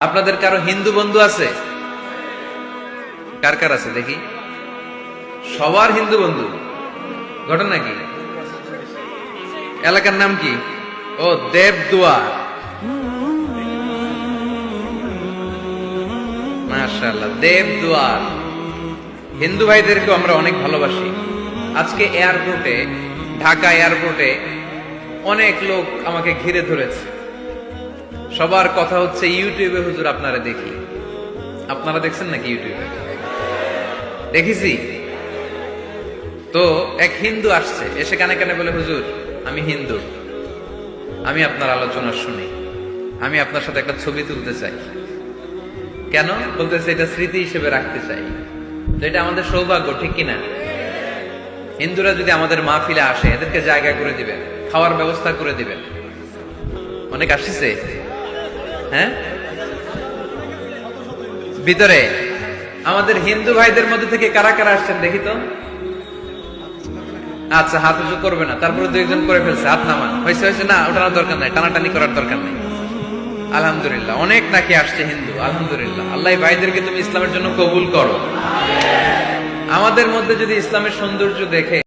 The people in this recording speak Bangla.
আপনাদের কারো হিন্দু বন্ধু আছে? কার কার আছে দেখি? সবার হিন্দু বন্ধু। ঘটনা কি? এলাকার নাম কি? ও, দেবদুয়ার। মাশাআল্লাহ, দেবদুয়ার। হিন্দু ভাইদেরকে আমরা অনেক ভালোবাসি। আজকে এয়ারপোর্টে, ঢাকা এয়ারপোর্টে অনেক লোক আমাকে ঘিরে ধরেছে। সবার কথা হচ্ছে ইউটিউবে হুজুর আপনারা দেখি। আপনারা দেখছেন নাকি ইউটিউবে? দেখেছি তো। এক হিন্দু আসছে, এসে কানে কানে বলে, হুজুর আমি হিন্দু, আমি আপনার আলোচনা শুনি, আমি আপনার সাথে একটা ছবি তুলতে চাই। কেন? বলতেছে এটা স্মৃতি হিসেবে রাখতে চাই। তো এটা আমাদের সৌভাগ্য, ঠিক কিনা? হিন্দুরা যদি আমাদের মাহফিলে আসে, এদেরকে জায়গা করে দিবেন, খাওয়ার ব্যবস্থা করে দিবেন। অনেক আসছে, হ্যাঁ, ভিতরে। আমাদের হিন্দু ভাইদের মধ্যে থেকে কারা কারা আসছেন দেখি তো। আচ্ছা, হাত উঁচু করবে না, তারপরে দুই একজন করে ফেলছে, হাত নামান। হয়েছে হয়েছে, না ওঠানোর দরকার নাই, টানাটানি করার দরকার নেই। আলহামদুলিল্লাহ, অনেক নাকি আসছে হিন্দু। আলহামদুলিল্লাহ, আল্লাহ ভাইদেরকে তুমি ইসলামের জন্য কবুল করো। আমাদের মধ্যে যদি ইসলামের সৌন্দর্য দেখে